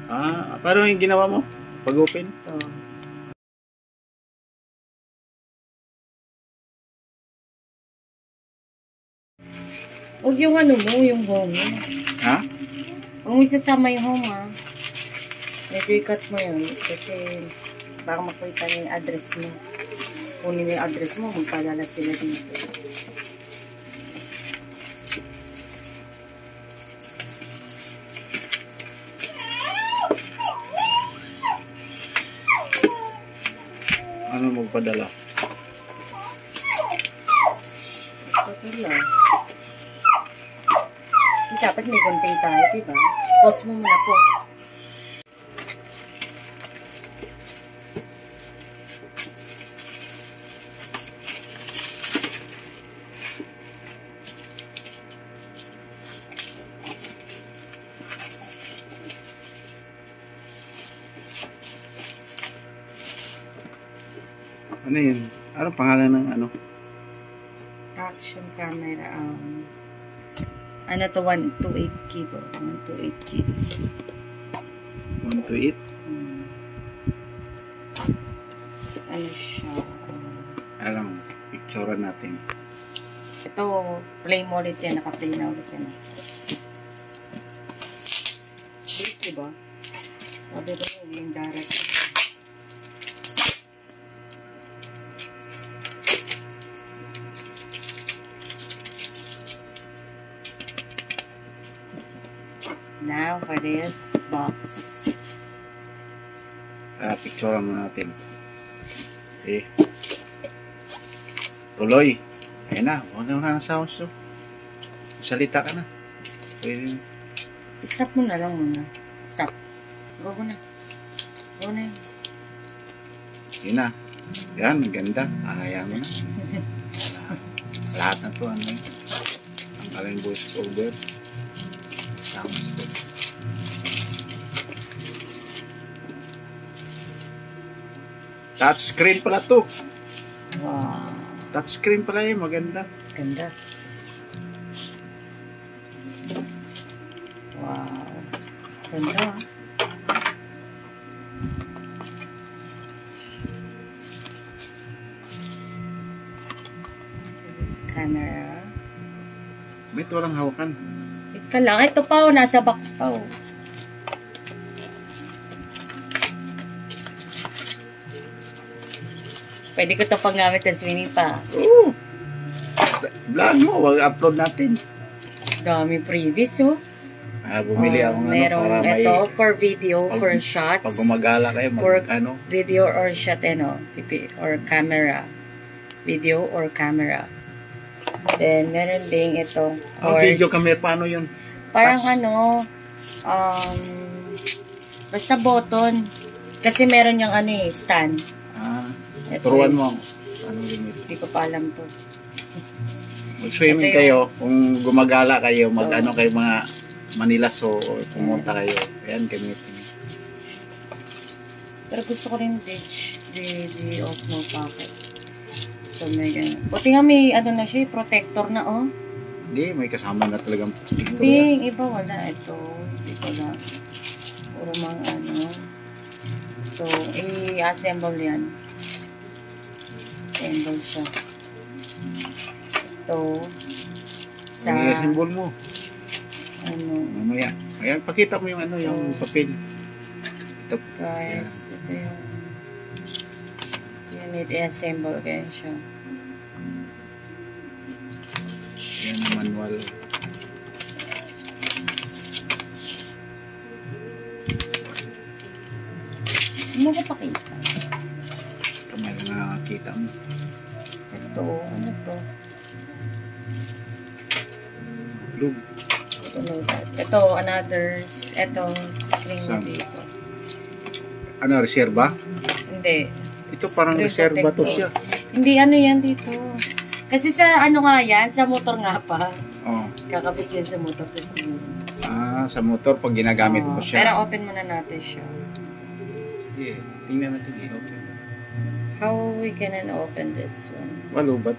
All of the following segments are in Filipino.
Paano yung ginawa mo? Pag-open? Ito. Huwag yung ano mo, yung home. Ha? Huwag mo isasama yung home, ha. Medyo i-cut mo yun. Kasi baka makita niyo yung address mo. Kunin mo yung address mo, magpadala sila dito. Ano magpadala? Ito lang. Kasi dapat may gunting tayo, diba? Pause mo muna, pause. Ano yun? Ano pangalan ng ano? Action camera. Ano to? 128 kilo. 128 kilo. 128? Ano siya? Alam, picturean natin. Ito, play mo ulit yan. Naka-play na ulit yan. Bilis, diba? Sabi ko yung darat. Now for this box. Picturean mo natin. Okay. Tuloy. Ayun na. Wala na ng sounds. Salita ka na. Pwede. Stop mo na lang muna. Stop. Go na. Go na yun. Yun na. Yan. Ganda. Ayan mo na. Lahat na to. Ano yun? Ang kaling voice over. Sounds good. Touch screen pala to. Wow. Touch screen pala eh. Maganda. Ganda. Wow. Ganda. This is camera. Ba't walang hawakan? Wait ka lang. Ito pa oh. Nasa box pa oh. Pwede ko ito pang gamit ng swimming pa. Oo. Vlog mo. Wag-upload natin. Dami previous oh. Bumili ako ng ano para may... Ito for video, for shots. Pag gumagala kayo, for ano? video or shot, or camera. Video or camera. Then, meron ding ito. Video camera, paano yun? Parang touch? Basta button. Kasi meron yung stand. Turuan mo. Ano limit? Hindi ko pa alam to. Mag-swimming kayo, kung gumagala kayo, mag-ano kayo mga Manila Zoo, o pumunta kayo. Ayan, gamitin. Pero gusto ko rin DG Osmo Pocket. So, may ganyan. Buti nga may na siya, protector na oh. Hindi, may kasama na talagang protector. Hindi, iba wala. Ito, dito na. Puro mga So, i-assemble yan. Assemble siya. Ito. Sa... i-assemble mo. Mamaya. Ayan, pakita mo yung yung papel. Ito. Guys, ito yung... You need i-assemble kaya siya. Yan ang manual. Hindi mo ko pakita. Kamay na nakakita mo. Ito, ano to? Blue. Ito, ito, screen mo dito. Ano, reserva? Hindi. Ito parang reserva to siya. Hindi, yan dito. Kasi sa nga yan, sa motor nga pa. Kakabit yan sa motor. Sa motor pag ginagamit mo siya. Pero open muna natin siya. Yeah, tingnan natin i-open. How we can open this one? Walubat.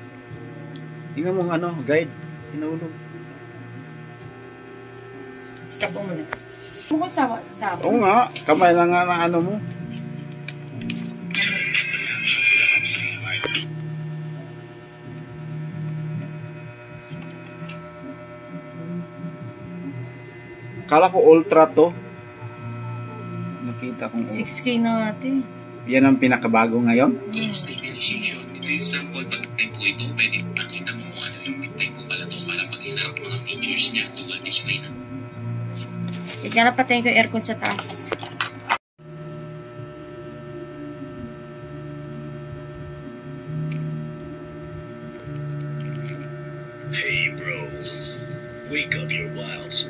Tingnan mo guide. Pinahulog. Stop mo muna. Ano ko sama? Oo nga, kamay lang nga ng ano mo. Kala ko ultra to. Nakita kong 6K na natin. yan ang pinakabago ngayon. Stabilization. Ito yung sample. Pag type po ito, pwede pakita mo kung ano yung type po pala to para pag hinarap mga features niya, dual display na. Sige na patayin ko yung aircon sa taas. Hey bro, wake up your wilds.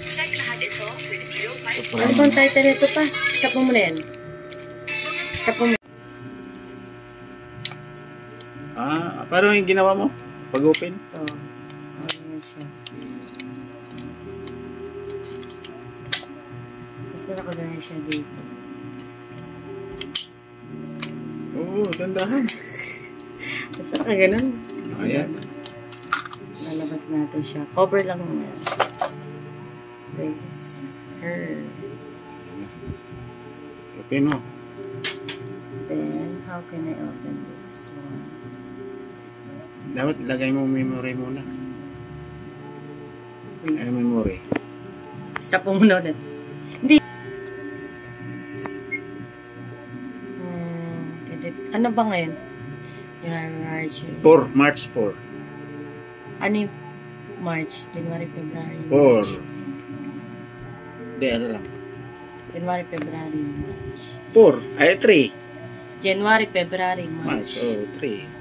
Check lahat ito with Hero 5. Ano bang title nito pa? Stop mo muna yan. Stop mo muna. Paano yung ginawa mo? Pag-open? Ito. Ano siya? Kasi nakagano siya dito. Oo, gandahan. Basta nakaganon. Ayan. Lalabas natin siya. Cover lang muna. This is her. Open mo. Then, how can I open this one? Dapat lagay mo memory muna. Wait. Ay, memory. Stop mo muna ulit. Hindi. Edit. Ano ba ngayon? March 4. Ano yung March? January, February, 4. March. Hindi, ano lang. January, February, March. 4. Ay, 3. January, February, March. March. Oh, 3.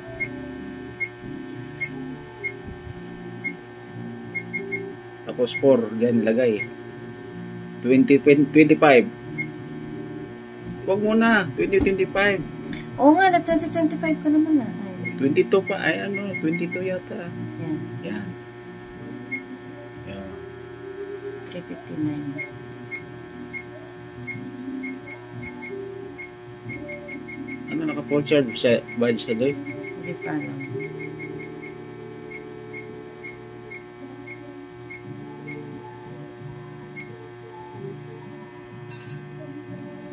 Tapos 4. Diyan lagay. 25. Huwag muna. 2025. Oo nga, na 2025 ko naman na. Ay, 22 pa. Ay, ano. 22 yata. yan. Yan. Yan. 359. Ano, naka-full charge siya, badge siya doon? Hindi pa alam.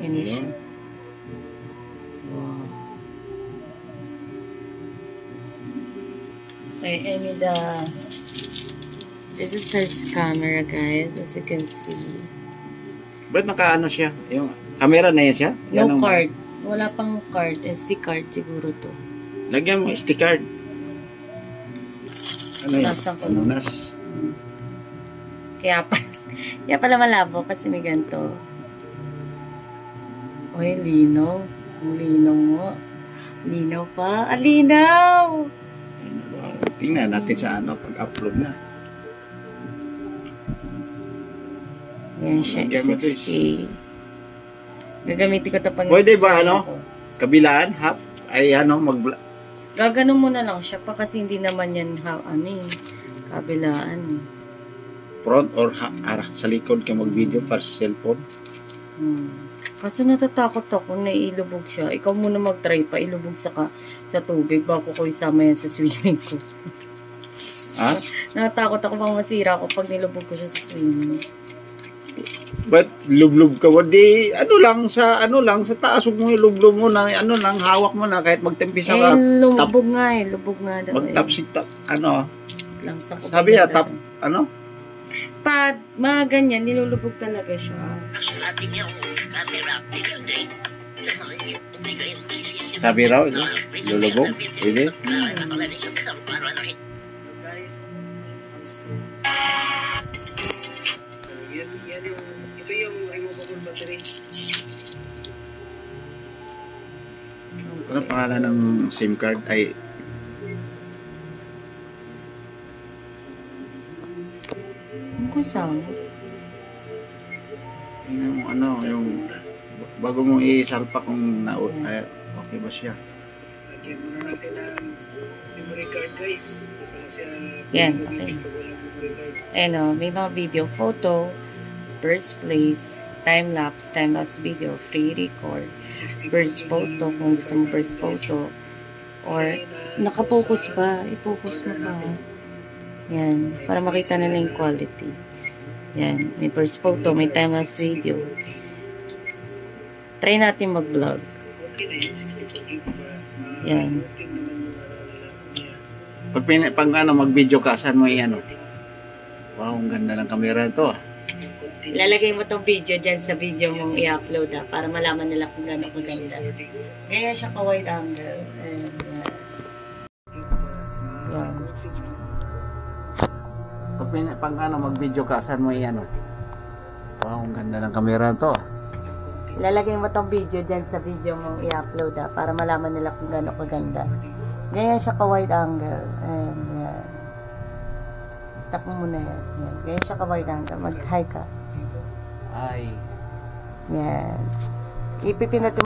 Yan na siya. Wow. Okay, I need this is her camera, guys, as you can see. Ba't naka-ano siya? Yung camera na yan siya? No Yan ang- card. Wala pang card. SD card siguro to. Lagyan mo SD card. Ano yun? Nasaan ko Panunas. Kaya pala malabo kasi may ganito. Uy, linaw. Ang linaw mo. Linaw pa. Ah, linaw! Tingnan natin sa ano pag-upload na. Yan siya. Lagyan mo 6K. Gagamitin ko ito pang... Pwede ba ano? Kabilaan? Half? Ay ano? Gaganon mo na lang siya pa kasi hindi naman yan kabilaan eh. Front or sa likod ka mag-video para sa cellphone? Kaso natatakot ako na ilubog siya. Ikaw muna mag-try pa. Ilubog sa tubig bago ko isama yan sa swimming ko. Ha? Natatakot ako pang masira ako pag nilubog ko siya sa swimming. Ba't lublub ka? Di, ano lang sa taas mo yung lublub mo na ano lang, hawak mo na kahit magtempisa ka. Lubog nga eh. Lubog nga daw Magtapsik-tap, ano? Lang sa Sabi ya, ano? Pag mga ganyan, nilulubog talaga siya. Sabi raw, lulubog? Pwede? Ito yung removable battery. Ano pangalan ng SIM card? Ay, Ano ko saan? tingnan mo ano, yung bago mo isalpa kung ay, okay ba siya. Lagyan muna natin ng memory card, guys. Hindi pala siya Yan, gagamitin okay. pag walang memory card. Ayan o, may mga video, photo, burst place, time-lapse video, free record, burst photo, kung gusto mo burst photo, or nakapokus ba? I-focus mo pa. Yan, para makita nila yung quality. Yan. May first photo, may time-lapse video. Try natin mag-vlog. Yan. Pag ano, mag-video ka, saan mo i-ano? Wow, ang ganda ng camera ito. Ilalagay mo tong video dyan sa video mong i-upload para malaman nila kung gano'ng maganda. Ganyan siya ka-wide angle. And, yan. Pag ano, mag-video ka, saan mo i-ano? Wow, ang ganda ng camera ito. Ilalagay mo tong video dyan sa video mong i-upload para malaman nila kung gano'ng kaganda. Ganyan siya ka-wide angle. And, yan. Stop mo muna yan. Yan. Ganyan siya ka-wide angle. Mag-hi ka. Ay. Yan. Ipipindutin